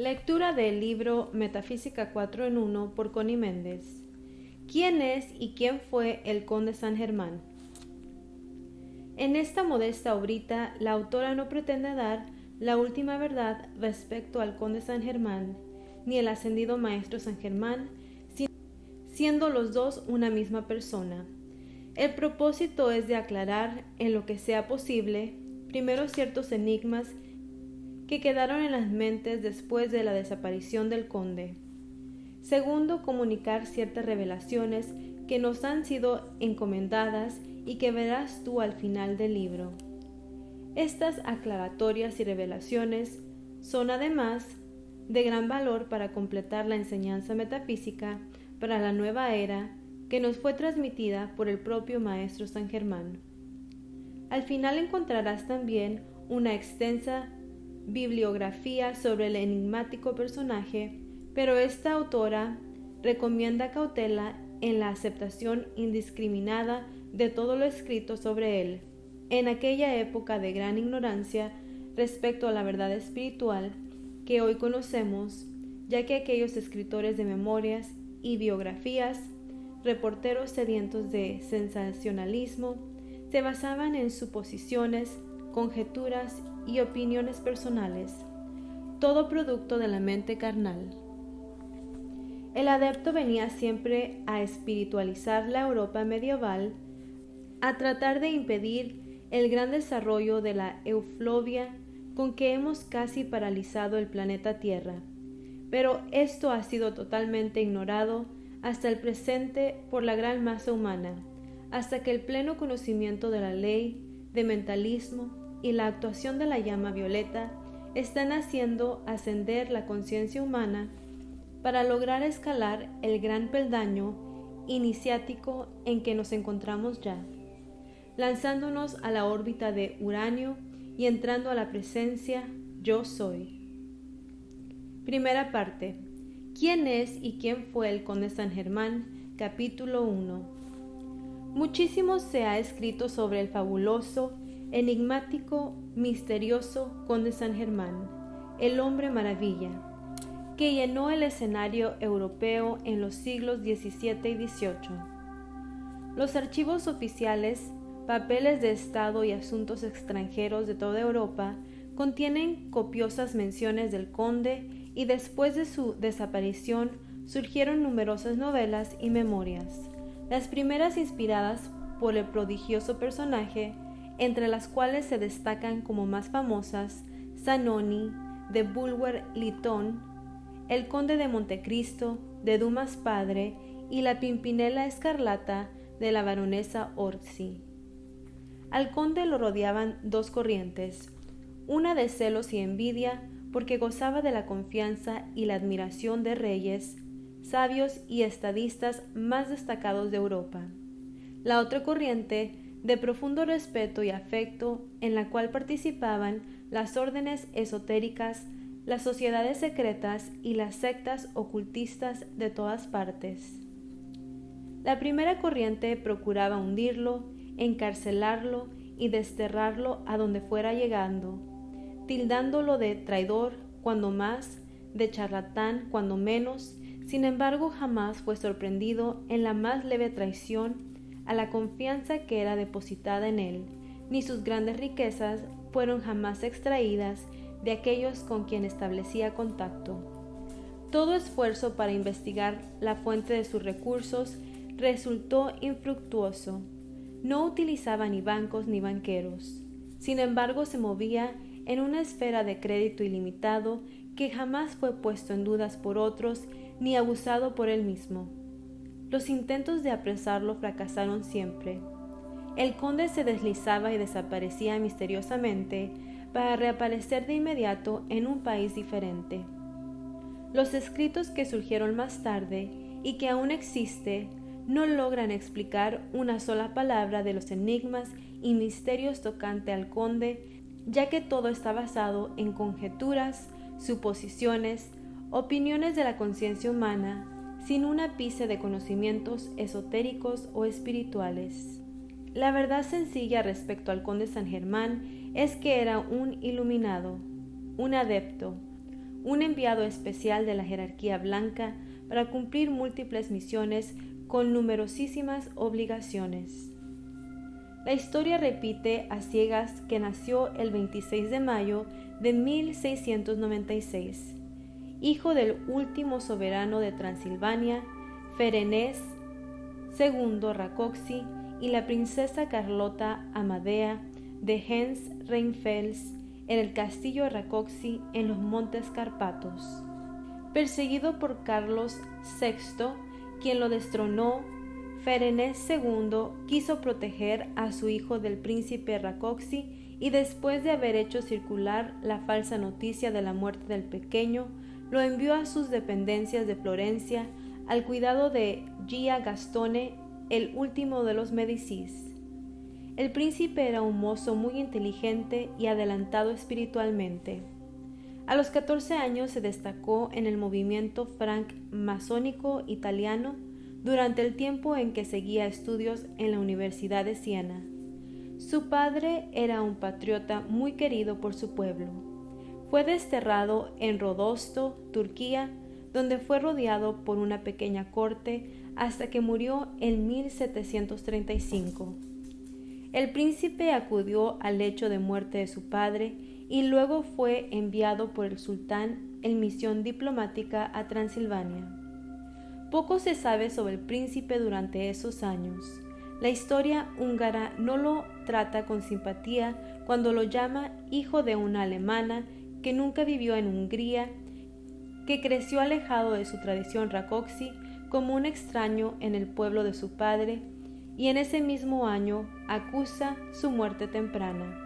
Lectura del libro Metafísica 4 en 1 por Connie Méndez. ¿Quién es y quién fue el conde San Germán? En esta modesta obrita, la autora no pretende dar la última verdad respecto al conde San Germán, ni el ascendido maestro San Germán, siendo los dos una misma persona. El propósito es de aclarar, en lo que sea posible, primero ciertos enigmas que quedaron en las mentes después de la desaparición del conde. Segundo, comunicar ciertas revelaciones que nos han sido encomendadas y que verás tú al final del libro. Estas aclaratorias y revelaciones son además de gran valor para completar la enseñanza metafísica para la nueva era que nos fue transmitida por el propio maestro San Germán. Al final encontrarás también una extensa bibliografía sobre el enigmático personaje, pero esta autora recomienda cautela en la aceptación indiscriminada de todo lo escrito sobre él, en aquella época de gran ignorancia respecto a la verdad espiritual que hoy conocemos, ya que aquellos escritores de memorias y biografías, reporteros sedientos de sensacionalismo, se basaban en suposiciones, conjeturas y opiniones personales, todo producto de la mente carnal. El adepto venía siempre a espiritualizar la Europa medieval, a tratar de impedir el gran desarrollo de la euflobia con que hemos casi paralizado el planeta Tierra, pero esto ha sido totalmente ignorado hasta el presente por la gran masa humana, hasta que el pleno conocimiento de la ley, de mentalismo y la actuación de la llama violeta están haciendo ascender la conciencia humana para lograr escalar el gran peldaño iniciático en que nos encontramos ya, lanzándonos a la órbita de Uranio y entrando a la presencia Yo Soy. Primera parte. ¿Quién es y quién fue el conde San Germán? Capítulo 1. Muchísimo se ha escrito sobre el fabuloso, enigmático, misterioso conde San Germán, el hombre maravilla, que llenó el escenario europeo en los siglos XVII y XVIII. Los archivos oficiales, papeles de Estado y asuntos extranjeros de toda Europa contienen copiosas menciones del conde y después de su desaparición surgieron numerosas novelas y memorias, las primeras inspiradas por el prodigioso personaje, entre las cuales se destacan como más famosas Zanoni, de Bulwer-Lytton, el conde de Montecristo, de Dumas padre, y la Pimpinela escarlata de la baronesa Orczy. Al conde lo rodeaban dos corrientes, una de celos y envidia, porque gozaba de la confianza y la admiración de reyes, sabios y estadistas más destacados de Europa. La otra corriente, de profundo respeto y afecto, en la cual participaban las órdenes esotéricas, las sociedades secretas y las sectas ocultistas de todas partes. La primera corriente procuraba hundirlo, encarcelarlo y desterrarlo a donde fuera llegando, tildándolo de traidor cuando más, de charlatán cuando menos. Sin embargo, jamás fue sorprendido en la más leve traición a la confianza que era depositada en él, ni sus grandes riquezas fueron jamás extraídas de aquellos con quien establecía contacto. Todo esfuerzo para investigar la fuente de sus recursos resultó infructuoso. No utilizaba ni bancos ni banqueros. Sin embargo, se movía en una esfera de crédito ilimitado que jamás fue puesto en dudas por otros ni abusado por él mismo. Los intentos de apresarlo fracasaron siempre. El conde se deslizaba y desaparecía misteriosamente para reaparecer de inmediato en un país diferente. Los escritos que surgieron más tarde y que aún existe no logran explicar una sola palabra de los enigmas y misterios tocante al conde, ya que todo está basado en conjeturas, suposiciones, opiniones de la conciencia humana, sin un ápice de conocimientos esotéricos o espirituales. La verdad sencilla respecto al conde San Germán es que era un iluminado, un adepto, un enviado especial de la jerarquía blanca para cumplir múltiples misiones con numerosísimas obligaciones. La historia repite a ciegas que nació el 26 de mayo de 1696, hijo del último soberano de Transilvania, Ferenc II Rákóczi, y la princesa Carlota Amadea de Hesse-Rheinfels en el castillo Rákóczi en los Montes Cárpatos. Perseguido por Carlos VI, quien lo destronó, Ferenc II quiso proteger a su hijo del príncipe Rákóczi y después de haber hecho circular la falsa noticia de la muerte del pequeño, lo envió a sus dependencias de Florencia al cuidado de Gia Gastone, el último de los Medicis. El príncipe era un mozo muy inteligente y adelantado espiritualmente. A los 14 años se destacó en el movimiento francmasónico italiano durante el tiempo en que seguía estudios en la Universidad de Siena. Su padre era un patriota muy querido por su pueblo. Fue desterrado en Rodosto, Turquía, donde fue rodeado por una pequeña corte hasta que murió en 1735. El príncipe acudió al lecho de muerte de su padre y luego fue enviado por el sultán en misión diplomática a Transilvania. Poco se sabe sobre el príncipe durante esos años. La historia húngara no lo trata con simpatía cuando lo llama hijo de una alemana que nunca vivió en Hungría, que creció alejado de su tradición Rákóczi como un extraño en el pueblo de su padre, y en ese mismo año acusa su muerte temprana.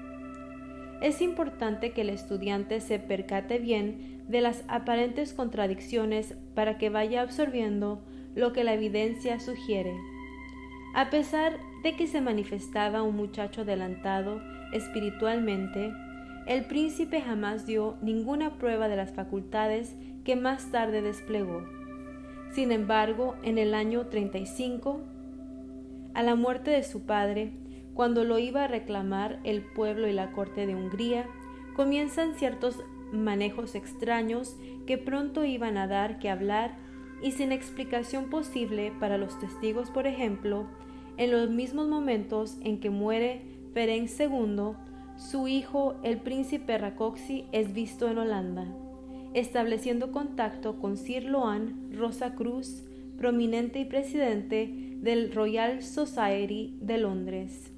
Es importante que el estudiante se percate bien de las aparentes contradicciones para que vaya absorbiendo lo que la evidencia sugiere. A pesar de que se manifestaba un muchacho adelantado espiritualmente, el príncipe jamás dio ninguna prueba de las facultades que más tarde desplegó. Sin embargo, en el año 35, a la muerte de su padre, cuando lo iba a reclamar el pueblo y la corte de Hungría, comienzan ciertos manejos extraños que pronto iban a dar que hablar y sin explicación posible para los testigos. Por ejemplo, en los mismos momentos en que muere Ferenc II, su hijo, el príncipe Rákóczi, es visto en Holanda, estableciendo contacto con Sir Loan Rosacruz, prominente y presidente del Royal Society de Londres.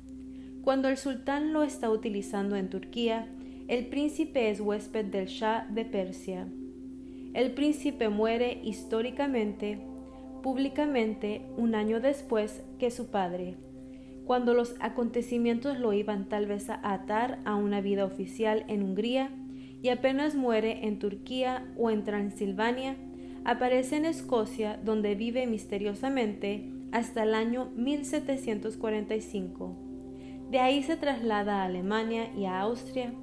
Cuando el sultán lo está utilizando en Turquía, el príncipe es huésped del Shah de Persia. El príncipe muere públicamente, un año después que su padre, cuando los acontecimientos lo iban tal vez a atar a una vida oficial en Hungría, y apenas muere en Turquía o en Transilvania, aparece en Escocia, donde vive misteriosamente hasta el año 1745. De ahí se traslada a Alemania y a Austria,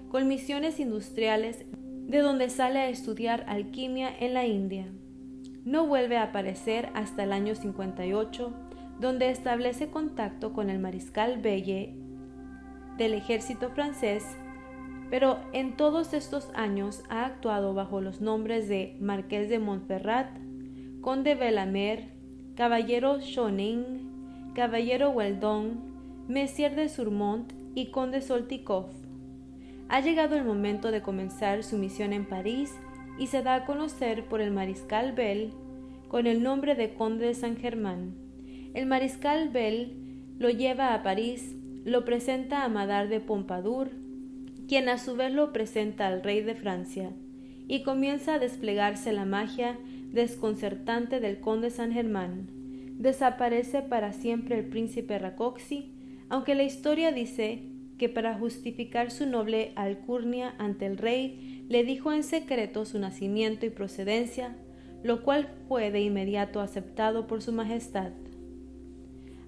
con misiones industriales, de donde sale a estudiar alquimia en la India. No vuelve a aparecer hasta el año 58, donde establece contacto con el mariscal Belle del ejército francés, pero en todos estos años ha actuado bajo los nombres de Marqués de Montferrat, Conde Belamer, Caballero Schoening, Caballero Weldon, Messier de Surmont y Conde Soltikoff. Ha llegado el momento de comenzar su misión en París y se da a conocer por el mariscal Bell con el nombre de Conde de Saint-Germain. El mariscal Bell lo lleva a París, lo presenta a Madame de Pompadour, quien a su vez lo presenta al rey de Francia, y comienza a desplegarse la magia desconcertante del conde Saint-Germain. Desaparece para siempre el príncipe Rákóczi, aunque la historia dice que para justificar su noble alcurnia ante el rey, le dijo en secreto su nacimiento y procedencia, lo cual fue de inmediato aceptado por su majestad.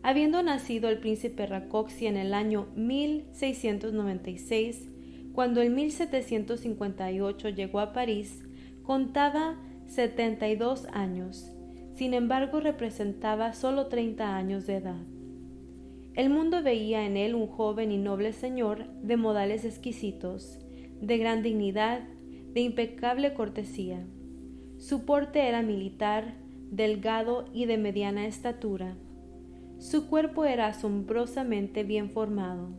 Habiendo nacido el príncipe Rákóczi en el año 1696, cuando en 1758 llegó a París, contaba 72 años, sin embargo representaba solo 30 años de edad. El mundo veía en él un joven y noble señor de modales exquisitos, de gran dignidad, de impecable cortesía. Su porte era militar, delgado y de mediana estatura. Su cuerpo era asombrosamente bien formado.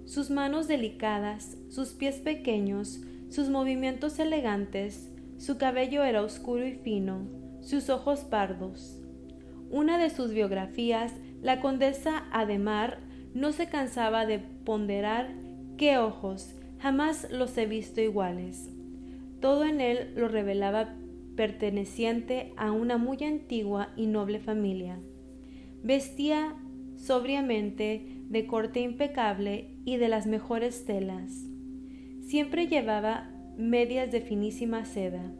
Sus manos delicadas, sus pies pequeños, sus movimientos elegantes, su cabello era oscuro y fino, sus ojos pardos. Una de sus biografías, la condesa Adhemar, no se cansaba de ponderar: «¡Qué ojos! Jamás los he visto iguales». Todo en él lo revelaba perteneciente a una muy antigua y noble familia. Vestía sobriamente, de corte impecable y de las mejores telas. Siempre llevaba medias de finísima seda.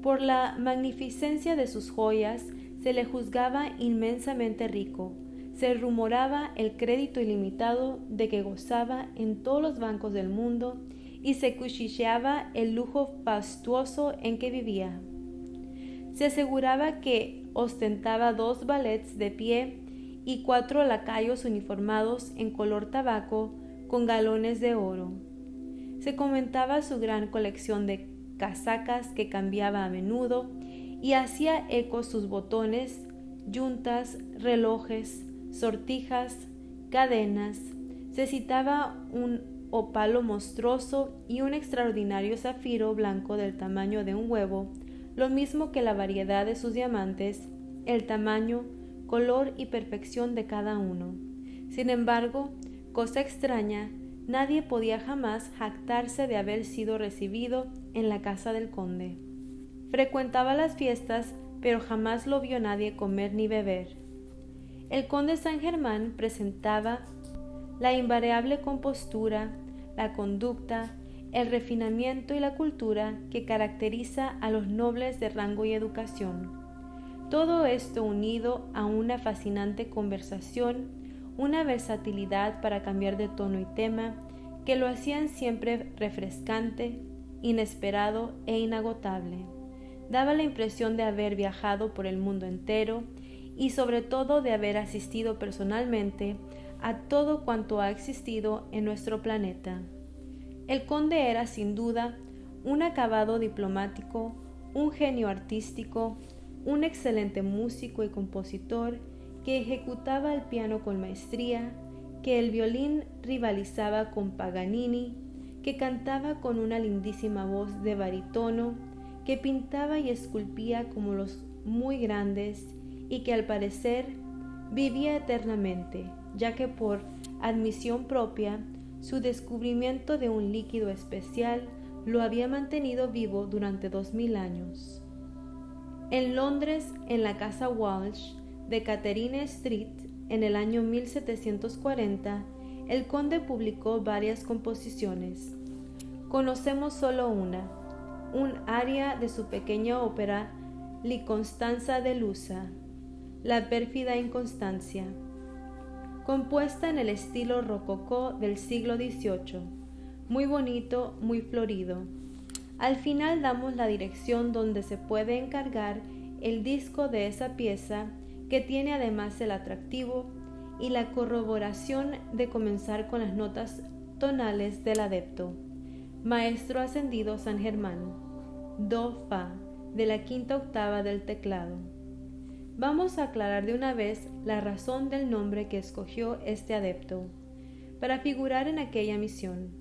Por la magnificencia de sus joyas se le juzgaba inmensamente rico. Se rumoraba el crédito ilimitado de que gozaba en todos los bancos del mundo y se cuchicheaba el lujo fastuoso en que vivía. Se aseguraba que ostentaba 2 valets de pie y 4 lacayos uniformados en color tabaco con galones de oro. Se comentaba su gran colección de casacas que cambiaba a menudo y hacía eco sus botones, yuntas, relojes, sortijas, cadenas. Se citaba un opalo monstruoso y un extraordinario zafiro blanco del tamaño de un huevo, lo mismo que la variedad de sus diamantes, el tamaño, color y perfección de cada uno. Sin embargo, cosa extraña, nadie podía jamás jactarse de haber sido recibido en la casa del conde. Frecuentaba las fiestas, pero jamás lo vio nadie comer ni beber. El conde Saint-Germain presentaba la invariable compostura, la conducta, el refinamiento y la cultura que caracteriza a los nobles de rango y educación. Todo esto unido a una fascinante conversación, una versatilidad para cambiar de tono y tema, que lo hacían siempre refrescante, inesperado e inagotable. Daba la impresión de haber viajado por el mundo entero y sobre todo de haber asistido personalmente a todo cuanto ha existido en nuestro planeta. El conde era sin duda un acabado diplomático, un genio artístico, un excelente músico y compositor que ejecutaba el piano con maestría, que el violín rivalizaba con Paganini, que cantaba con una lindísima voz de barítono, que pintaba y esculpía como los muy grandes y que al parecer vivía eternamente, ya que por admisión propia su descubrimiento de un líquido especial lo había mantenido vivo durante 2000 años. En Londres, en la casa Walsh de Catherine Street, en el año 1740, el conde publicó varias composiciones. Conocemos solo una, un aria de su pequeña ópera L'inconstanza delusa, la pérfida inconstancia, compuesta en el estilo rococó del siglo XVIII, muy bonito, muy florido. Al final damos la dirección donde se puede encargar el disco de esa pieza, que tiene además el atractivo y la corroboración de comenzar con las notas tonales del adepto. Maestro ascendido Saint-Germain, do, fa, de la quinta octava del teclado. Vamos a aclarar de una vez la razón del nombre que escogió este adepto, para figurar en aquella misión.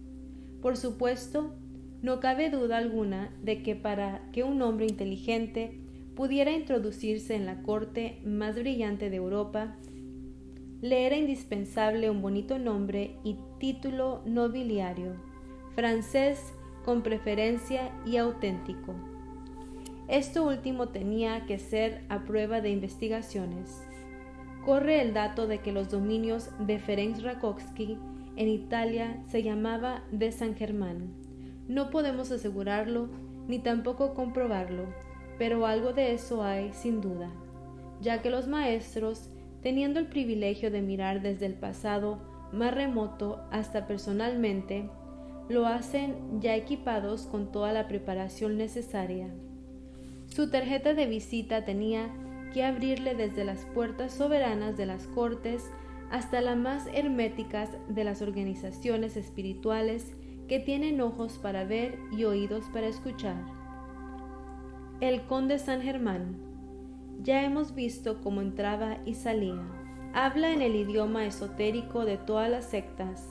Por supuesto, no cabe duda alguna de que para que un hombre inteligente pudiera introducirse en la corte más brillante de Europa, le era indispensable un bonito nombre y título nobiliario, francés con preferencia y auténtico. Esto último tenía que ser a prueba de investigaciones. Corre el dato de que los dominios de Ferenc Rakovsky en Italia se llamaba de Saint-Germain. No podemos asegurarlo ni tampoco comprobarlo, pero algo de eso hay sin duda, ya que los maestros, teniendo el privilegio de mirar desde el pasado más remoto hasta personalmente, lo hacen ya equipados con toda la preparación necesaria. Su tarjeta de visita tenía que abrirle desde las puertas soberanas de las cortes hasta las más herméticas de las organizaciones espirituales que tienen ojos para ver y oídos para escuchar. El conde San Germán. Ya hemos visto cómo entraba y salía. Habla en el idioma esotérico de todas las sectas.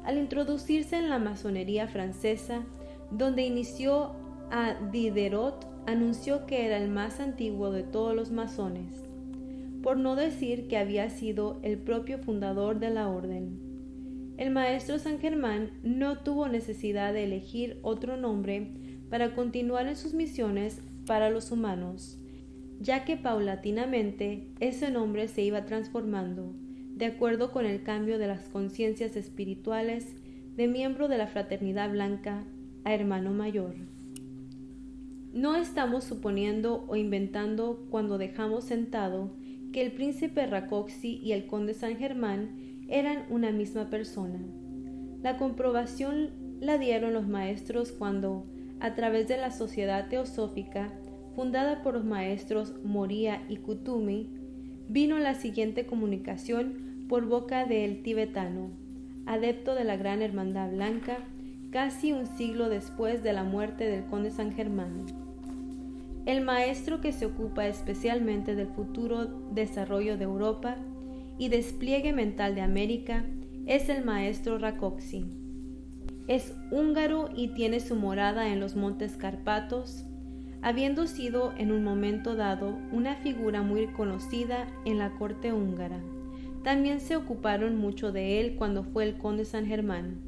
Al introducirse en la masonería francesa, donde inició a Diderot, anunció que era el más antiguo de todos los masones, por no decir que había sido el propio fundador de la orden. El maestro San Germán no tuvo necesidad de elegir otro nombre para continuar en sus misiones para los humanos, ya que paulatinamente ese nombre se iba transformando, de acuerdo con el cambio de las conciencias espirituales de miembro de la Fraternidad Blanca a hermano mayor. No estamos suponiendo o inventando cuando dejamos sentado que el príncipe Rákóczi y el conde San Germán eran una misma persona. La comprobación la dieron los maestros cuando, a través de la Sociedad Teosófica, fundada por los maestros Moria y Kutumi, vino la siguiente comunicación por boca del tibetano, adepto de la Gran Hermandad Blanca, casi un siglo después de la muerte del conde San Germán. El maestro que se ocupa especialmente del futuro desarrollo de Europa y despliegue mental de América es el maestro Rákóczi. Es húngaro y tiene su morada en los montes Cárpatos, habiendo sido en un momento dado una figura muy conocida en la corte húngara. También se ocuparon mucho de él cuando fue el conde San Germán.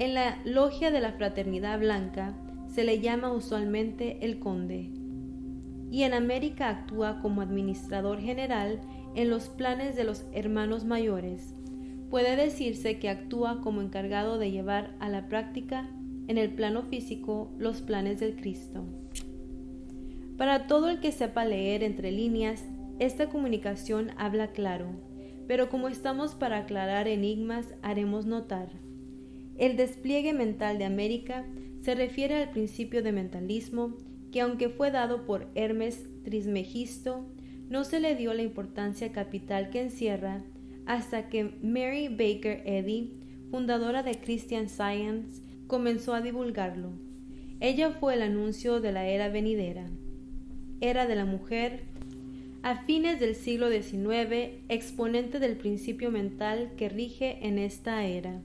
En la logia de la Fraternidad Blanca se le llama usualmente el conde, y en América actúa como administrador general en los planes de los hermanos mayores. Puede decirse que actúa como encargado de llevar a la práctica en el plano físico los planes del Cristo. Para todo el que sepa leer entre líneas, esta comunicación habla claro, pero como estamos para aclarar enigmas, haremos notar. El despliegue mental de América se refiere al principio de mentalismo que, aunque fue dado por Hermes Trismegisto, no se le dio la importancia capital que encierra hasta que Mary Baker Eddy, fundadora de Christian Science, comenzó a divulgarlo. Ella fue el anuncio de la era venidera, era de la mujer, a fines del siglo XIX, exponente del principio mental que rige en esta era.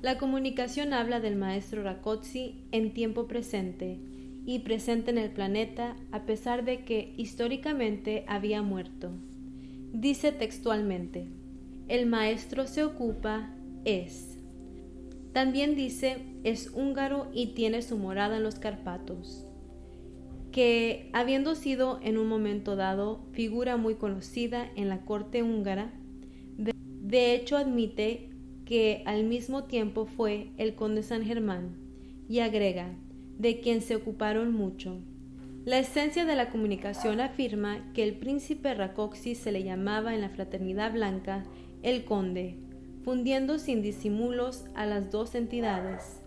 La comunicación habla del maestro Rákóczi en tiempo presente y presente en el planeta a pesar de que históricamente había muerto. Dice textualmente, el maestro se ocupa, es. También dice, es húngaro y tiene su morada en los Cárpatos. Que, habiendo sido en un momento dado figura muy conocida en la corte húngara, de hecho admite que al mismo tiempo fue el conde San Germán, y agrega, de quien se ocuparon mucho. La esencia de la comunicación afirma que el príncipe Rákóczi se le llamaba en la Fraternidad Blanca el conde, fundiendo sin disimulos a las dos entidades.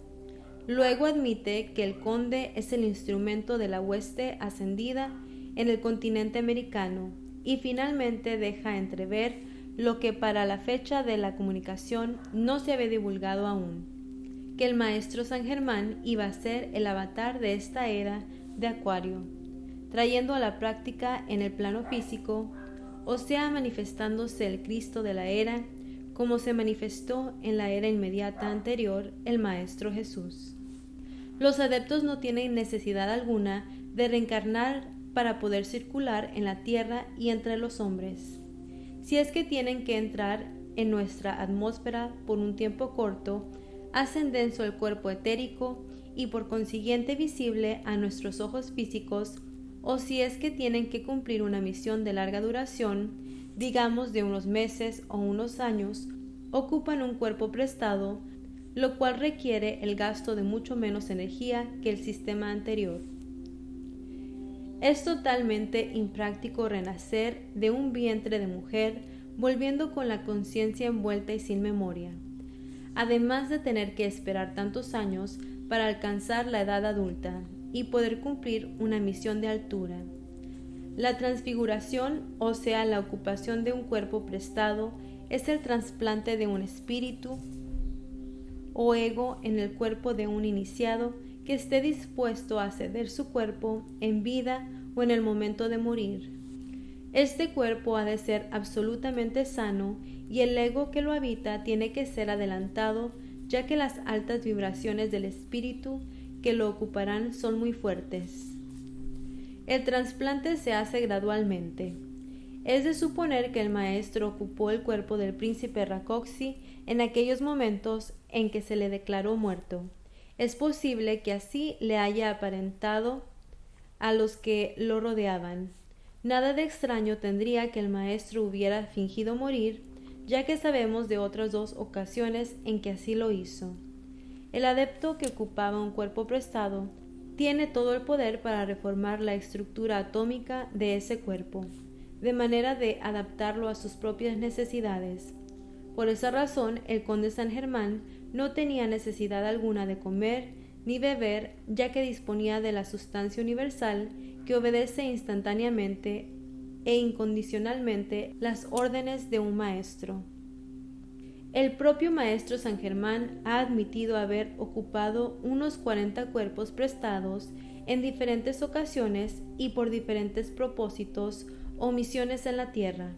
Luego admite que el conde es el instrumento de la hueste ascendida en el continente americano y finalmente deja entrever lo que para la fecha de la comunicación no se había divulgado aún, que el maestro San Germán iba a ser el avatar de esta era de Acuario, trayendo a la práctica en el plano físico, o sea, manifestándose el Cristo de la era, como se manifestó en la era inmediata anterior el Maestro Jesús. Los adeptos no tienen necesidad alguna de reencarnar para poder circular en la tierra y entre los hombres. Si es que tienen que entrar en nuestra atmósfera por un tiempo corto, hacen denso el cuerpo etérico y por consiguiente visible a nuestros ojos físicos, o si es que tienen que cumplir una misión de larga duración, digamos de unos meses o unos años, ocupan un cuerpo prestado, lo cual requiere el gasto de mucho menos energía que el sistema anterior. Es totalmente impráctico renacer de un vientre de mujer volviendo con la conciencia envuelta y sin memoria, además de tener que esperar tantos años para alcanzar la edad adulta y poder cumplir una misión de altura. La transfiguración, o sea, la ocupación de un cuerpo prestado, es el trasplante de un espíritu o ego en el cuerpo de un iniciado que esté dispuesto a ceder su cuerpo en vida o en el momento de morir. Este cuerpo ha de ser absolutamente sano y el ego que lo habita tiene que ser adelantado, ya que las altas vibraciones del espíritu que lo ocuparán son muy fuertes. El trasplante se hace gradualmente. Es de suponer que el maestro ocupó el cuerpo del príncipe Rákóczi en aquellos momentos en que se le declaró muerto. Es posible que así le haya aparentado a los que lo rodeaban. Nada de extraño tendría que el maestro hubiera fingido morir, ya que sabemos de otras 2 ocasiones en que así lo hizo. El adepto que ocupaba un cuerpo prestado tiene todo el poder para reformar la estructura atómica de ese cuerpo, de manera de adaptarlo a sus propias necesidades. Por esa razón, el conde San Germán no tenía necesidad alguna de comer ni beber, ya que disponía de la sustancia universal que obedece instantáneamente e incondicionalmente las órdenes de un maestro. El propio maestro San Germán ha admitido haber ocupado unos 40 cuerpos prestados en diferentes ocasiones y por diferentes propósitos o misiones en la tierra.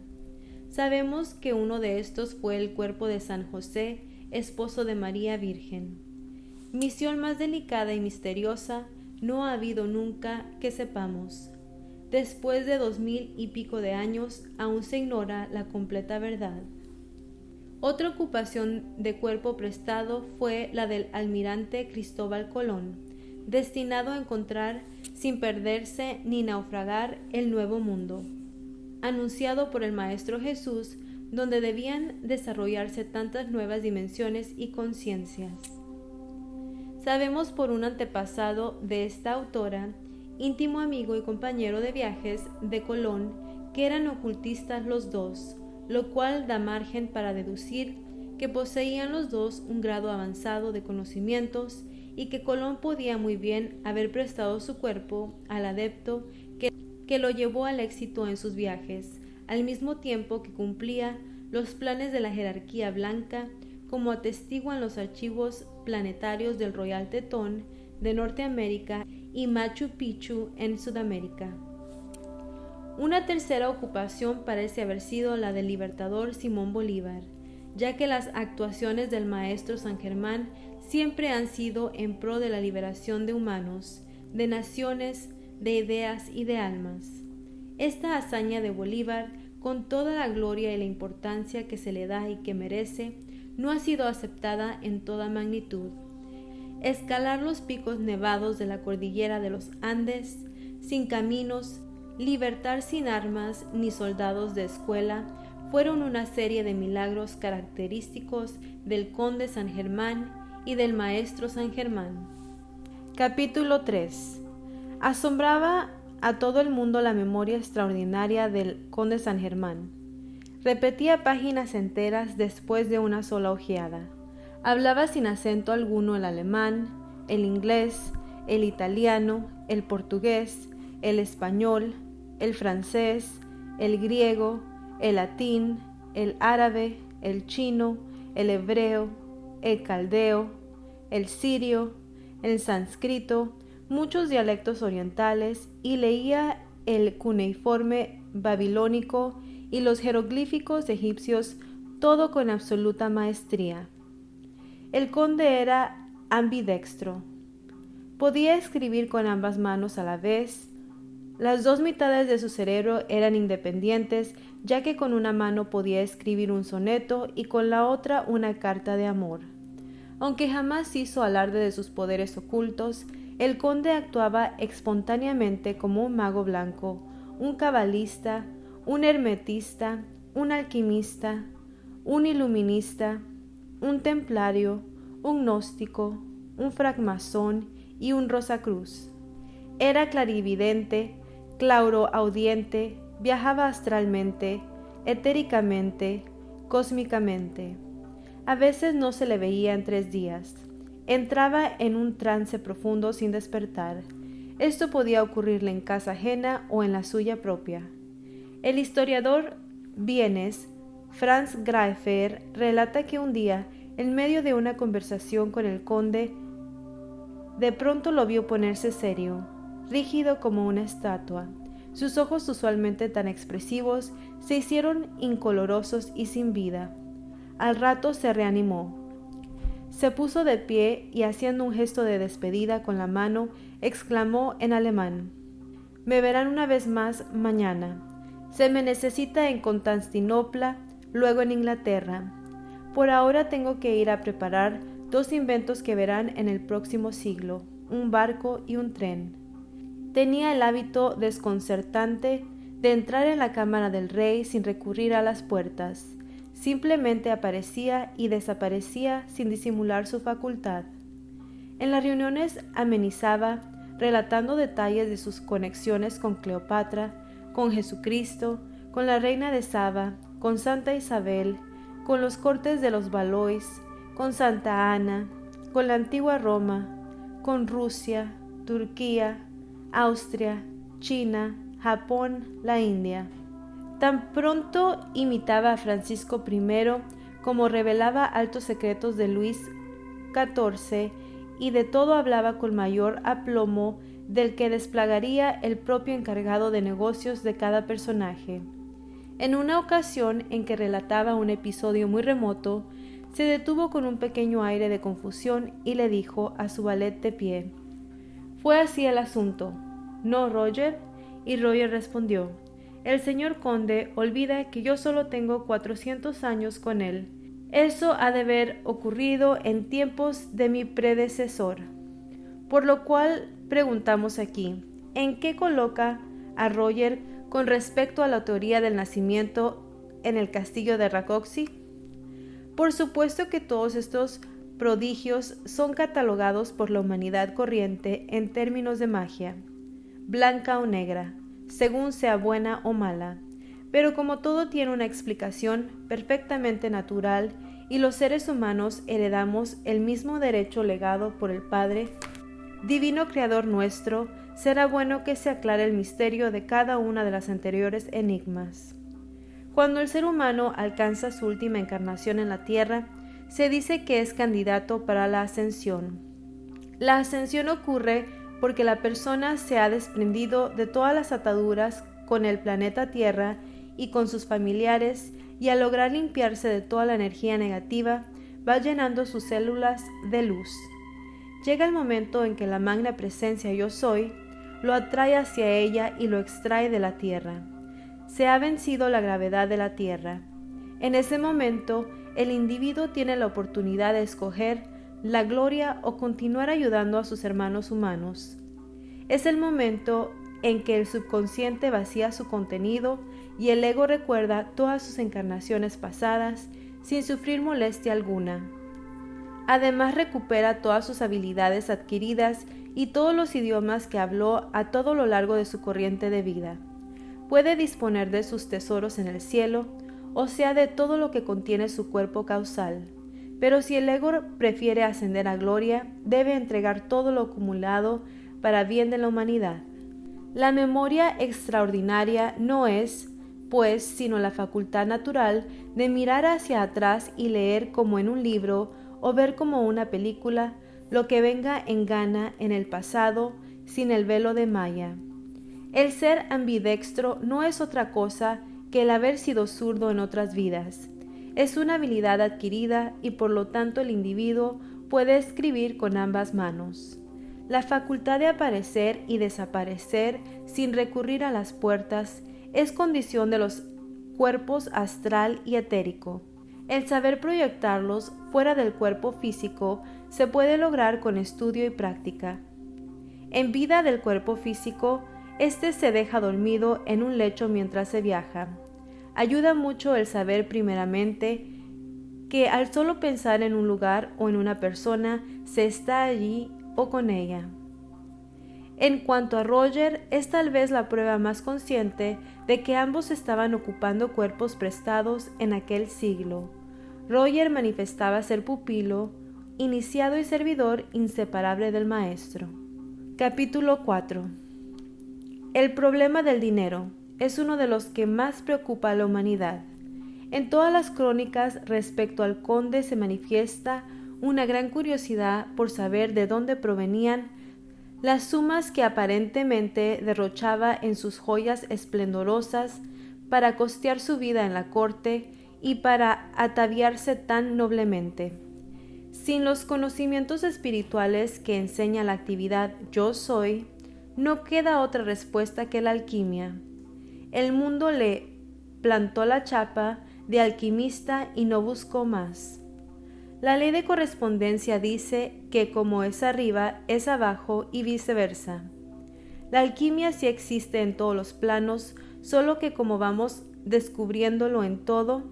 Sabemos que uno de estos fue el cuerpo de San José, esposo de María Virgen. Misión más delicada y misteriosa no ha habido nunca que sepamos. Después de 2000 y pico de años, aún se ignora la completa verdad. Otra ocupación de cuerpo prestado fue la del almirante Cristóbal Colón, destinado a encontrar, sin perderse ni naufragar, el Nuevo Mundo, anunciado por el Maestro Jesús, donde debían desarrollarse tantas nuevas dimensiones y conciencias. Sabemos por un antepasado de esta autora, íntimo amigo y compañero de viajes de Colón, que eran ocultistas los dos, lo cual da margen para deducir que poseían los dos un grado avanzado de conocimientos y que Colón podía muy bien haber prestado su cuerpo al adepto que lo llevó al éxito en sus viajes, al mismo tiempo que cumplía los planes de la jerarquía blanca, como atestiguan los archivos planetarios del Royal Tetón de Norteamérica y Machu Picchu en Sudamérica. Una tercera ocupación parece haber sido la del libertador Simón Bolívar, ya que las actuaciones del maestro San Germán siempre han sido en pro de la liberación de humanos, de naciones, de ideas y de almas. Esta hazaña de Bolívar, con toda la gloria y la importancia que se le da y que merece, no ha sido aceptada en toda magnitud. Escalar los picos nevados de la cordillera de los Andes, sin caminos, libertar sin armas ni soldados de escuela, fueron una serie de milagros característicos del conde San Germán y del maestro San Germán. Capítulo 3. Asombraba a todo el mundo la memoria extraordinaria del conde San Germán. Repetía páginas enteras después de una sola ojeada. Hablaba sin acento alguno el alemán, el inglés, el italiano, el portugués, el español, el francés, el griego, el latín, el árabe, el chino, el hebreo, el caldeo, el sirio, el sánscrito, muchos dialectos orientales, y leía el cuneiforme babilónico y los jeroglíficos egipcios, todo con absoluta maestría. El conde era ambidextro. Podía escribir con ambas manos a la vez. Las 2 mitades de su cerebro eran independientes, ya que con una mano podía escribir un soneto y con la otra una carta de amor. Aunque jamás hizo alarde de sus poderes ocultos, el conde actuaba espontáneamente como un mago blanco, un cabalista, un hermetista, un alquimista, un iluminista, un templario, un gnóstico, un francmasón y un rosacruz. Era clarividente, claroaudiente, viajaba astralmente, etéricamente, cósmicamente. A veces no se le veía en 3 días. Entraba en un trance profundo sin despertar. Esto podía ocurrirle en casa ajena o en la suya propia. El historiador vienés Franz Graefer relata que un día En medio de una conversación con el conde, de pronto lo vio ponerse serio, rígido como una estatua. Sus ojos, usualmente tan expresivos, se hicieron incolorosos y sin vida. Al rato se reanimó. Se puso de pie y, haciendo un gesto de despedida con la mano, exclamó en alemán: «Me verán una vez más mañana. Se me necesita en Constantinopla, luego en Inglaterra. Por ahora tengo que ir a preparar 2 inventos que verán en el próximo siglo, un barco y un tren». Tenía el hábito desconcertante de entrar en la cámara del rey sin recurrir a las puertas. Simplemente aparecía y desaparecía sin disimular su facultad. En las reuniones amenizaba, relatando detalles de sus conexiones con Cleopatra, con Jesucristo, con la reina de Saba, con Santa Isabel, con los cortes de los Valois, con Santa Ana, con la antigua Roma, con Rusia, Turquía, Austria, China, Japón, la India. Tan pronto imitaba a Francisco I como revelaba altos secretos de Luis XIV, y de todo hablaba con mayor aplomo del que desplegaría el propio encargado de negocios de cada personaje. En una ocasión en que relataba un episodio muy remoto, se detuvo con un pequeño aire de confusión y le dijo a su valet de pie: «Fue así el asunto, ¿no, Roger?». Y Roger respondió: «El señor conde olvida que yo solo tengo 400 años con él. Eso ha de haber ocurrido en tiempos de mi predecesor». Por lo cual preguntamos aquí, ¿en qué coloca a Roger con respecto a la teoría del nacimiento en el castillo de Rákóczi? Por supuesto que todos estos prodigios son catalogados por la humanidad corriente en términos de magia, blanca o negra, según sea buena o mala, pero como todo tiene una explicación perfectamente natural y los seres humanos heredamos el mismo derecho legado por el Padre, Divino Creador nuestro, será bueno que se aclare el misterio de cada una de las anteriores enigmas. Cuando el ser humano alcanza su última encarnación en la tierra, se dice que es candidato para la ascensión. La ascensión ocurre porque la persona se ha desprendido de todas las ataduras con el planeta Tierra y con sus familiares, y al lograr limpiarse de toda la energía negativa, va llenando sus células de luz. Llega el momento en que la magna presencia Yo Soy lo atrae hacia ella y lo extrae de la tierra. Se ha vencido la gravedad de la tierra. En ese momento, el individuo tiene la oportunidad de escoger la gloria o continuar ayudando a sus hermanos humanos. Es el momento en que el subconsciente vacía su contenido y el ego recuerda todas sus encarnaciones pasadas sin sufrir molestia alguna. Además, recupera todas sus habilidades adquiridas y todos los idiomas que habló a todo lo largo de su corriente de vida. Puede disponer de sus tesoros en el cielo, o sea, de todo lo que contiene su cuerpo causal. Pero si el ego prefiere ascender a gloria, debe entregar todo lo acumulado para bien de la humanidad. La memoria extraordinaria no es, pues, sino la facultad natural de mirar hacia atrás y leer como en un libro o ver como una película lo que venga en gana en el pasado sin el velo de Maya. El ser ambidextro no es otra cosa que el haber sido zurdo en otras vidas. Es una habilidad adquirida y por lo tanto el individuo puede escribir con ambas manos. La facultad de aparecer y desaparecer sin recurrir a las puertas es condición de los cuerpos astral y etérico. El saber proyectarlos fuera del cuerpo físico se puede lograr con estudio y práctica. En vida del cuerpo físico, este se deja dormido en un lecho mientras se viaja. Ayuda mucho el saber primeramente que al solo pensar en un lugar o en una persona se está allí o con ella. En cuanto a Roger, es tal vez la prueba más consciente de que ambos estaban ocupando cuerpos prestados en aquel siglo. Roger manifestaba ser pupilo, iniciado y servidor inseparable del maestro. Capítulo 4. El problema del dinero es uno de los que más preocupa a la humanidad. En todas las crónicas respecto al conde se manifiesta una gran curiosidad por saber de dónde provenían las sumas que aparentemente derrochaba en sus joyas esplendorosas para costear su vida en la corte y para ataviarse tan noblemente. Sin los conocimientos espirituales que enseña la actividad Yo Soy, no queda otra respuesta que la alquimia. El mundo le plantó la chapa de alquimista y no buscó más. La ley de correspondencia dice que como es arriba, es abajo y viceversa. La alquimia sí existe en todos los planos, solo que como vamos descubriéndolo en todo,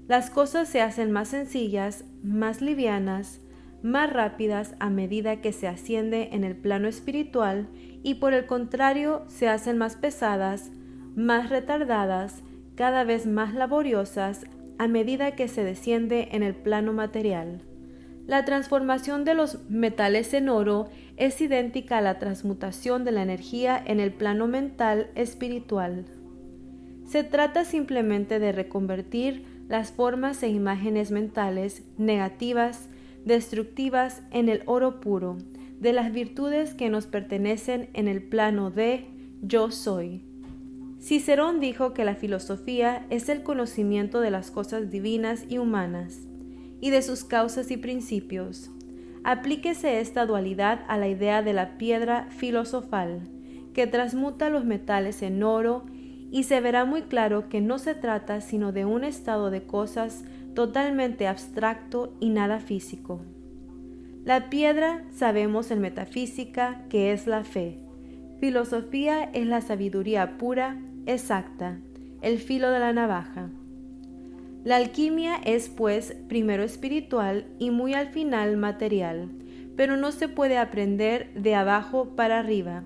las cosas se hacen más sencillas, más livianas, más rápidas a medida que se asciende en el plano espiritual y por el contrario se hacen más pesadas, más retardadas, cada vez más laboriosas a medida que se desciende en el plano material. La transformación de los metales en oro es idéntica a la transmutación de la energía en el plano mental espiritual. Se trata simplemente de reconvertir las formas e imágenes mentales negativas, destructivas en el oro puro, de las virtudes que nos pertenecen en el plano de Yo Soy. Cicerón dijo que la filosofía es el conocimiento de las cosas divinas y humanas, y de sus causas y principios. Aplíquese esta dualidad a la idea de la piedra filosofal, que transmuta los metales en oro, y se verá muy claro que no se trata sino de un estado de cosas totalmente abstracto y nada físico. La piedra sabemos en metafísica que es la fe. Filosofía es la sabiduría pura, exacta, el filo de la navaja. La alquimia es, pues, primero espiritual y muy al final material, pero no se puede aprender de abajo para arriba.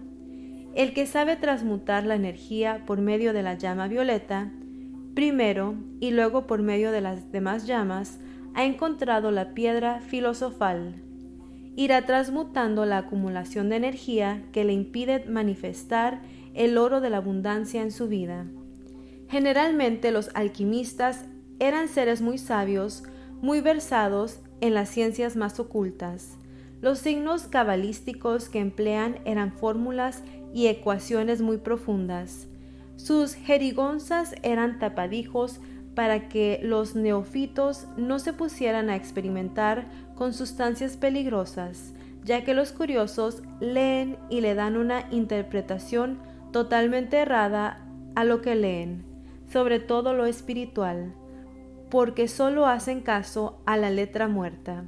El que sabe transmutar la energía por medio de la llama violeta, primero y luego por medio de las demás llamas, ha encontrado la piedra filosofal. Irá transmutando la acumulación de energía que le impide manifestar el oro de la abundancia en su vida. Generalmente los alquimistas eran seres muy sabios, muy versados en las ciencias más ocultas. Los signos cabalísticos que emplean eran fórmulas y ecuaciones muy profundas. Sus jerigonzas eran tapadijos para que los neófitos no se pusieran a experimentar con sustancias peligrosas, ya que los curiosos leen y le dan una interpretación totalmente errada a lo que leen, sobre todo lo espiritual, porque solo hacen caso a la letra muerta.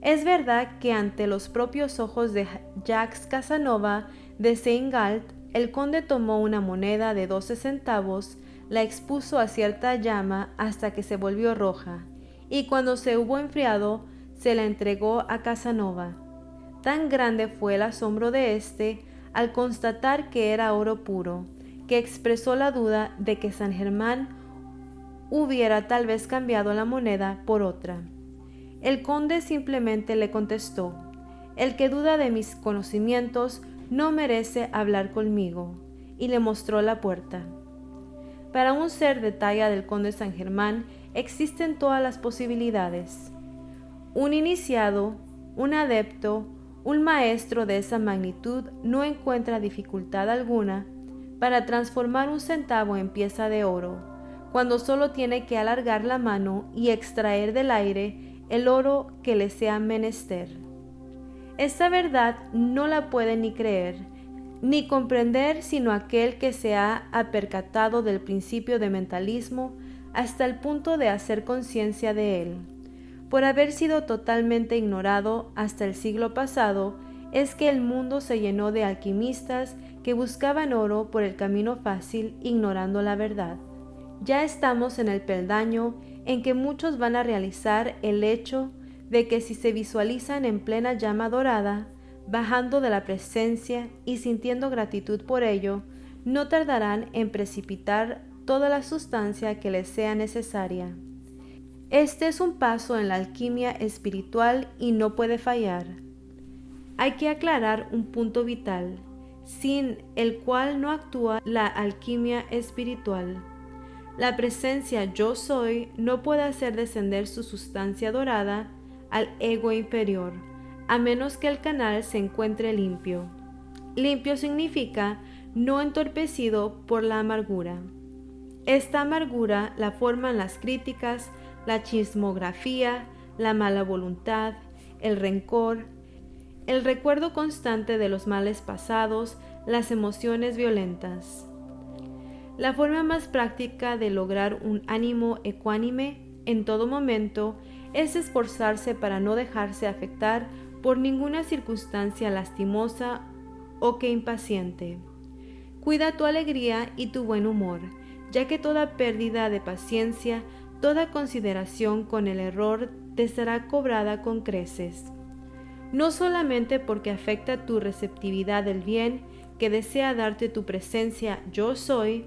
Es verdad que ante los propios ojos de Jacques Casanova de Saint-Gall, el conde tomó una moneda de 12 centavos, la expuso a cierta llama hasta que se volvió roja, y cuando se hubo enfriado, se la entregó a Casanova. Tan grande fue el asombro de éste al constatar que era oro puro, que expresó la duda de que San Germán hubiera tal vez cambiado la moneda por otra. El conde simplemente le contestó: «El que duda de mis conocimientos no merece hablar conmigo», y le mostró la puerta. Para un ser de talla del conde San Germán existen todas las posibilidades. Un iniciado, un adepto, un maestro de esa magnitud no encuentra dificultad alguna para transformar un centavo en pieza de oro, cuando solo tiene que alargar la mano y extraer del aire el oro que le sea menester. Esta verdad no la puede ni creer, ni comprender sino aquel que se ha apercatado del principio de mentalismo hasta el punto de hacer conciencia de él. Por haber sido totalmente ignorado hasta el siglo pasado, es que el mundo se llenó de alquimistas que buscaban oro por el camino fácil, ignorando la verdad. Ya estamos en el peldaño en que muchos van a realizar el hecho de que si se visualizan en plena llama dorada, bajando de la presencia y sintiendo gratitud por ello, no tardarán en precipitar toda la sustancia que les sea necesaria. Este es un paso en la alquimia espiritual y no puede fallar. Hay que aclarar un punto vital, sin el cual no actúa la alquimia espiritual. La presencia yo soy no puede hacer descender su sustancia dorada al ego inferior, a menos que el canal se encuentre limpio. Limpio significa no entorpecido por la amargura. Esta amargura la forman las críticas, la chismografía, la mala voluntad, el rencor, el recuerdo constante de los males pasados, las emociones violentas. La forma más práctica de lograr un ánimo ecuánime en todo momento es esforzarse para no dejarse afectar por ninguna circunstancia lastimosa o que impaciente. Cuida tu alegría y tu buen humor, ya que toda pérdida de paciencia, toda consideración con el error te será cobrada con creces. No solamente porque afecta tu receptividad del bien que desea darte tu presencia yo soy,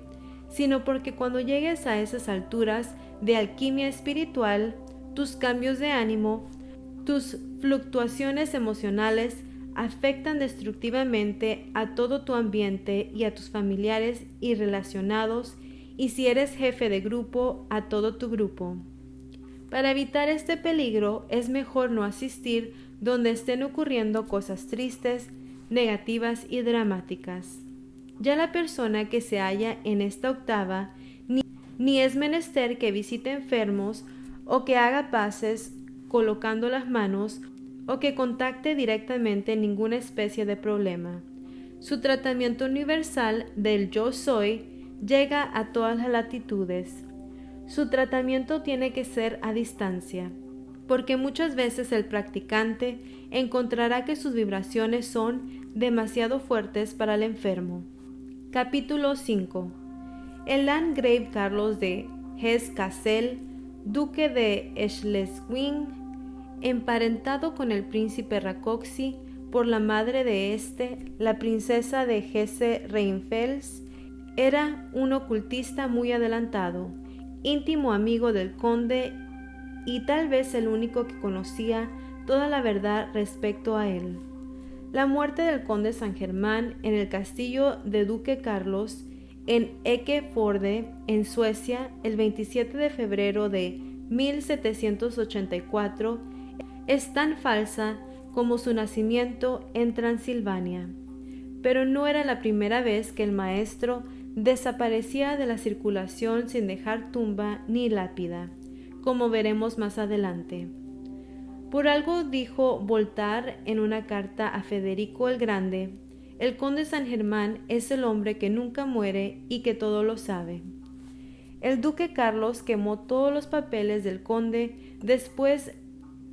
sino porque cuando llegues a esas alturas de alquimia espiritual, tus cambios de ánimo, tus fluctuaciones emocionales afectan destructivamente a todo tu ambiente y a tus familiares y relacionados, y si eres jefe de grupo, a todo tu grupo. Para evitar este peligro es mejor no asistir donde estén ocurriendo cosas tristes, negativas y dramáticas. Ya la persona que se halla en esta octava ni es menester que visite enfermos o que haga paces colocando las manos o que contacte directamente ninguna especie de problema. Su tratamiento universal del yo soy llega a todas las latitudes. Su tratamiento tiene que ser a distancia, porque muchas veces el practicante encontrará que sus vibraciones son demasiado fuertes para el enfermo. Capítulo 5. El landgrave Carlos de Hesse-Kassel, duque de Schleswig, emparentado con el príncipe Rákóczi por la madre de este, la princesa de Hesse-Rheinfels, era un ocultista muy adelantado, íntimo amigo del conde y tal vez el único que conocía toda la verdad respecto a él. La muerte del conde San Germán en el castillo de Duque Carlos en Ekeforde, en Suecia, el 27 de febrero de 1784, es tan falsa como su nacimiento en Transilvania. Pero no era la primera vez que el maestro desaparecía de la circulación sin dejar tumba ni lápida, como veremos más adelante. Por algo dijo Voltaire en una carta a Federico el Grande: el conde San Germán es el hombre que nunca muere y que todo lo sabe. El duque Carlos quemó todos los papeles del conde después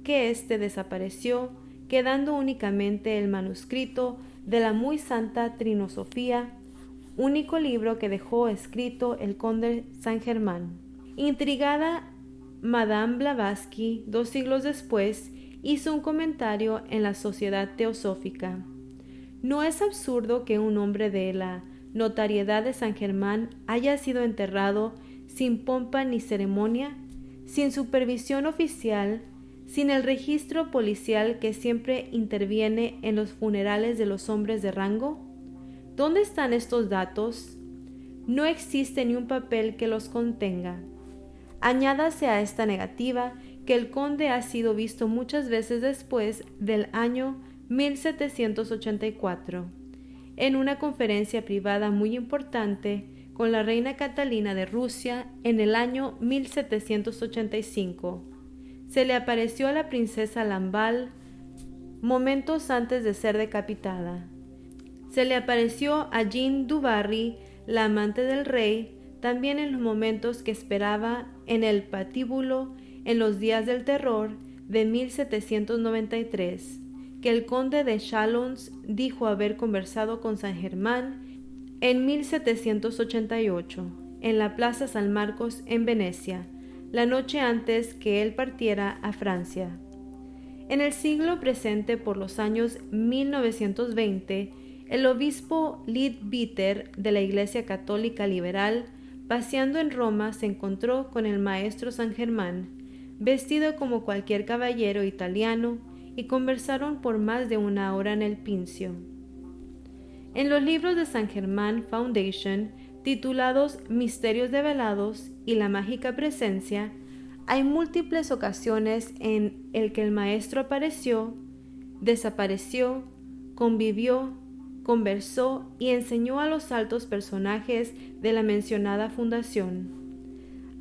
que éste desapareció, quedando únicamente el manuscrito de la muy santa Trinosofía, único libro que dejó escrito el conde San Germán. Intrigada, Madame Blavatsky, 2 siglos después, hizo un comentario en la Sociedad Teosófica. ¿No es absurdo que un hombre de la notariedad de San Germán haya sido enterrado sin pompa ni ceremonia, sin supervisión oficial, sin el registro policial que siempre interviene en los funerales de los hombres de rango? ¿Dónde están estos datos? No existe ni un papel que los contenga. Añádase a esta negativa que el conde ha sido visto muchas veces después del año 1784, en una conferencia privada muy importante con la reina Catalina de Rusia en el año 1785. Se le apareció a la princesa Lamballe momentos antes de ser decapitada. Se le apareció a Jeanne du Barry, la amante del rey, también en los momentos que esperaba en el patíbulo en los días del terror de 1793, que el conde de Chalons dijo haber conversado con San Germán en 1788, en la Plaza San Marcos en Venecia, la noche antes que él partiera a Francia. En el siglo presente, por los años 1920, el obispo Leadbeater de la Iglesia Católica Liberal, paseando en Roma, se encontró con el maestro San Germán, vestido como cualquier caballero italiano, y conversaron por más de 1 hora en el Pincio. En los libros de San Germán Foundation titulados Misterios develados y la mágica presencia, hay múltiples ocasiones en el que el maestro apareció, desapareció, convivió, conversó y enseñó a los altos personajes de la mencionada fundación.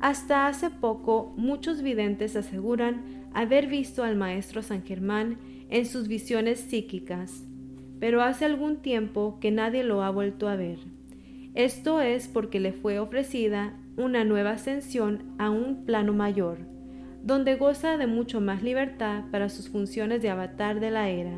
Hasta hace poco, muchos videntes aseguran haber visto al maestro San Germán en sus visiones psíquicas, pero hace algún tiempo que nadie lo ha vuelto a ver. Esto es porque le fue ofrecida una nueva ascensión a un plano mayor, donde goza de mucho más libertad para sus funciones de avatar de la era.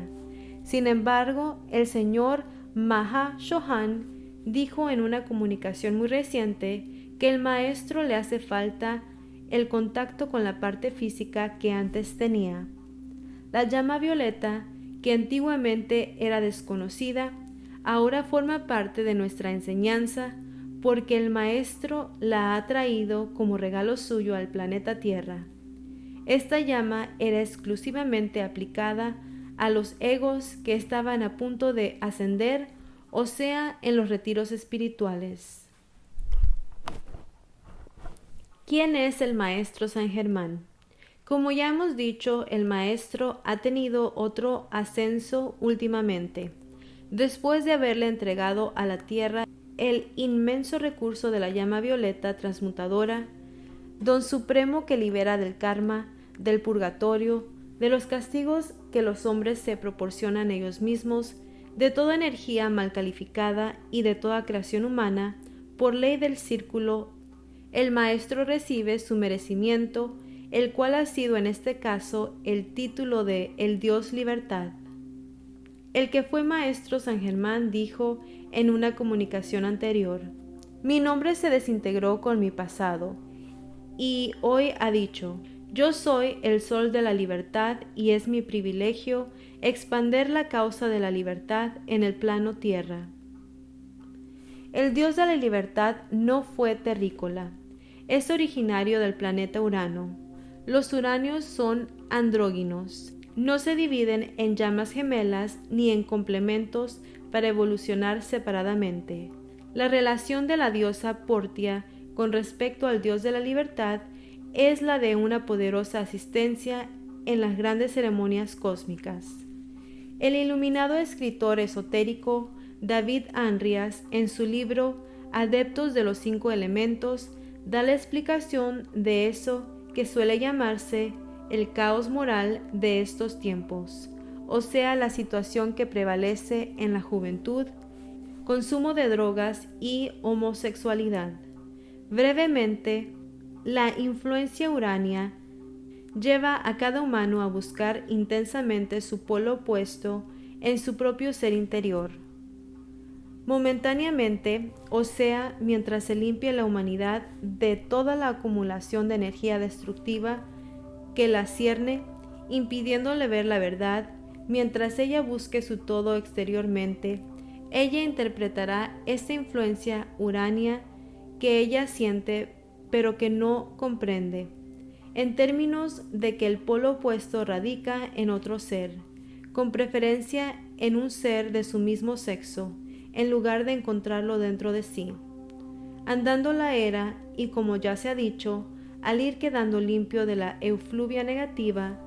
Sin embargo, el señor Maha Chohan dijo en una comunicación muy reciente que el maestro le hace falta el contacto con la parte física que antes tenía. La llama violeta, que antiguamente era desconocida, ahora forma parte de nuestra enseñanza porque el maestro la ha traído como regalo suyo al planeta Tierra. Esta llama era exclusivamente aplicada a los egos que estaban a punto de ascender, o sea, en los retiros espirituales. ¿Quién es el maestro San Germán? Como ya hemos dicho, el maestro ha tenido otro ascenso últimamente, después de haberle entregado a la tierra el inmenso recurso de la llama violeta transmutadora, don supremo que libera del karma, del purgatorio, de los castigos que los hombres se proporcionan ellos mismos, de toda energía mal calificada y de toda creación humana, por ley del círculo. El maestro recibe su merecimiento, el cual ha sido en este caso el título de el Dios Libertad. El que fue maestro San Germán dijo en una comunicación anterior: mi nombre se desintegró con mi pasado, y hoy ha dicho: yo soy el sol de la libertad y es mi privilegio expander la causa de la libertad en el plano tierra. El Dios de la libertad no fue terrícola, es originario del planeta Urano. Los uranios son andróginos, no se dividen en llamas gemelas ni en complementos para evolucionar separadamente. La relación de la diosa Portia con respecto al Dios de la libertad es la de una poderosa asistencia en las grandes ceremonias cósmicas. El iluminado escritor esotérico David Andrias, en su libro Adeptos de los 5 elementos, da la explicación de eso que suele llamarse el caos moral de estos tiempos, o sea, la situación que prevalece en la juventud, consumo de drogas y homosexualidad. Brevemente, la influencia urania lleva a cada humano a buscar intensamente su polo opuesto en su propio ser interior. Momentáneamente, o sea, mientras se limpia la humanidad de toda la acumulación de energía destructiva que la cierne, impidiéndole ver la verdad, mientras ella busque su todo exteriormente, ella interpretará esta influencia urania que ella siente pero que no comprende, en términos de que el polo opuesto radica en otro ser, con preferencia en un ser de su mismo sexo, en lugar de encontrarlo dentro de sí. Andando la era, y como ya se ha dicho, al ir quedando limpio de la efluvia negativa,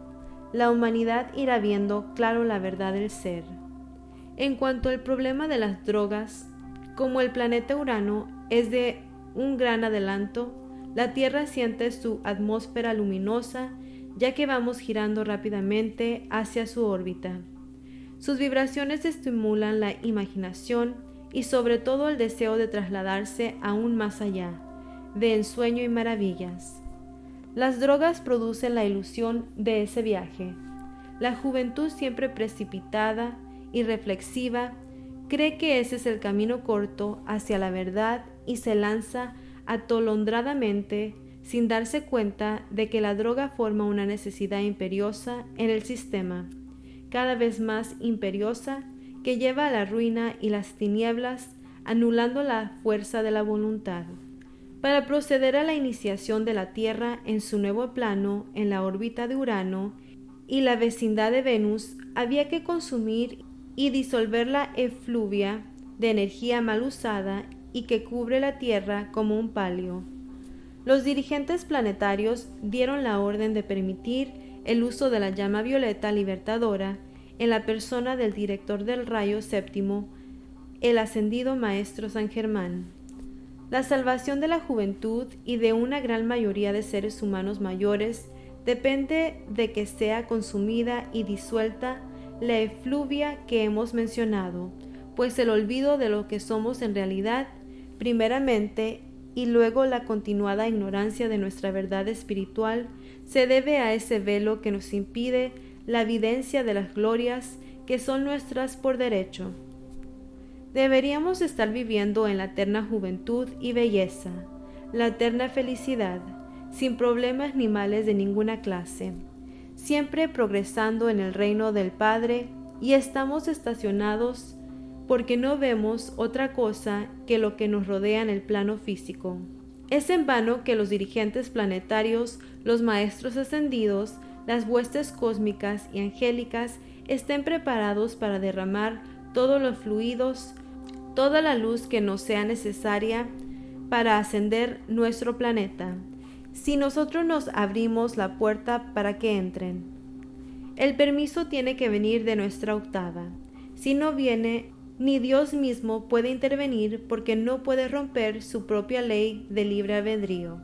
la humanidad irá viendo claro la verdad del ser. En cuanto al problema de las drogas, como el planeta Urano es de un gran adelanto, la Tierra siente su atmósfera luminosa, ya que vamos girando rápidamente hacia su órbita. Sus vibraciones estimulan la imaginación y sobre todo el deseo de trasladarse aún más allá, de ensueño y maravillas. Las drogas producen la ilusión de ese viaje. La juventud, siempre precipitada y reflexiva, cree que ese es el camino corto hacia la verdad y se lanza atolondradamente sin darse cuenta de que la droga forma una necesidad imperiosa en el sistema, cada vez más imperiosa, que lleva a la ruina y las tinieblas, anulando la fuerza de la voluntad. Para proceder a la iniciación de la Tierra en su nuevo plano en la órbita de Urano y la vecindad de Venus, había que consumir y disolver la efluvia de energía mal usada y que cubre la Tierra como un palio. Los dirigentes planetarios dieron la orden de permitir el uso de la llama violeta libertadora en la persona del director del rayo séptimo, el ascendido Maestro San Germán. La salvación de la juventud y de una gran mayoría de seres humanos mayores depende de que sea consumida y disuelta la efluvia que hemos mencionado, pues el olvido de lo que somos en realidad, primeramente, y luego la continuada ignorancia de nuestra verdad espiritual, se debe a ese velo que nos impide la evidencia de las glorias que son nuestras por derecho. Deberíamos estar viviendo en la eterna juventud y belleza, la eterna felicidad, sin problemas ni males de ninguna clase, siempre progresando en el reino del Padre, y estamos estacionados porque no vemos otra cosa que lo que nos rodea en el plano físico. Es en vano que los dirigentes planetarios, los maestros ascendidos, las huestes cósmicas y angélicas estén preparados para derramar todos los fluidos, toda la luz que nos sea necesaria para ascender nuestro planeta, si nosotros nos abrimos la puerta para que entren. El permiso tiene que venir de nuestra octava. Si no viene, ni Dios mismo puede intervenir porque no puede romper su propia ley de libre albedrío.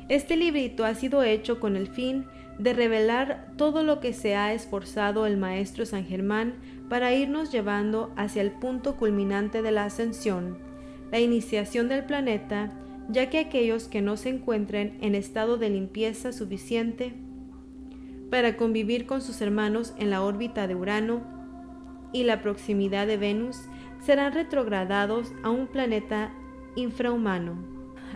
Este librito ha sido hecho con el fin de revelar todo lo que se ha esforzado el Maestro San Germán para irnos llevando hacia el punto culminante de la ascensión, la iniciación del planeta, ya que aquellos que no se encuentren en estado de limpieza suficiente para convivir con sus hermanos en la órbita de Urano y la proximidad de Venus serán retrogradados a un planeta infrahumano.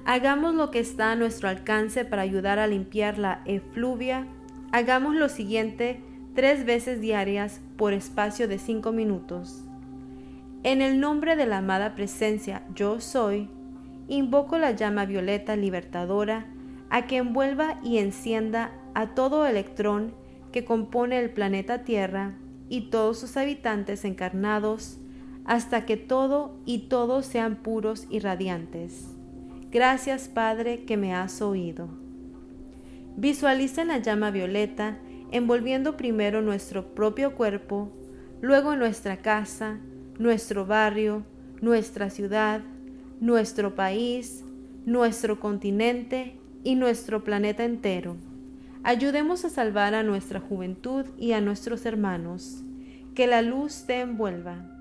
Hagamos lo que está a nuestro alcance para ayudar a limpiar la efluvia. Hagamos lo siguiente 3 veces diarias por espacio de 5 minutos. En el nombre de la amada presencia Yo Soy, invoco la llama violeta libertadora a que envuelva y encienda a todo electrón que compone el planeta Tierra y todos sus habitantes encarnados, hasta que todo y todos sean puros y radiantes. Gracias, Padre, que me has oído. Visualicen la llama violeta envolviendo primero nuestro propio cuerpo, luego nuestra casa, nuestro barrio, nuestra ciudad, nuestro país, nuestro continente y nuestro planeta entero. Ayudemos a salvar a nuestra juventud y a nuestros hermanos. Que la luz te envuelva.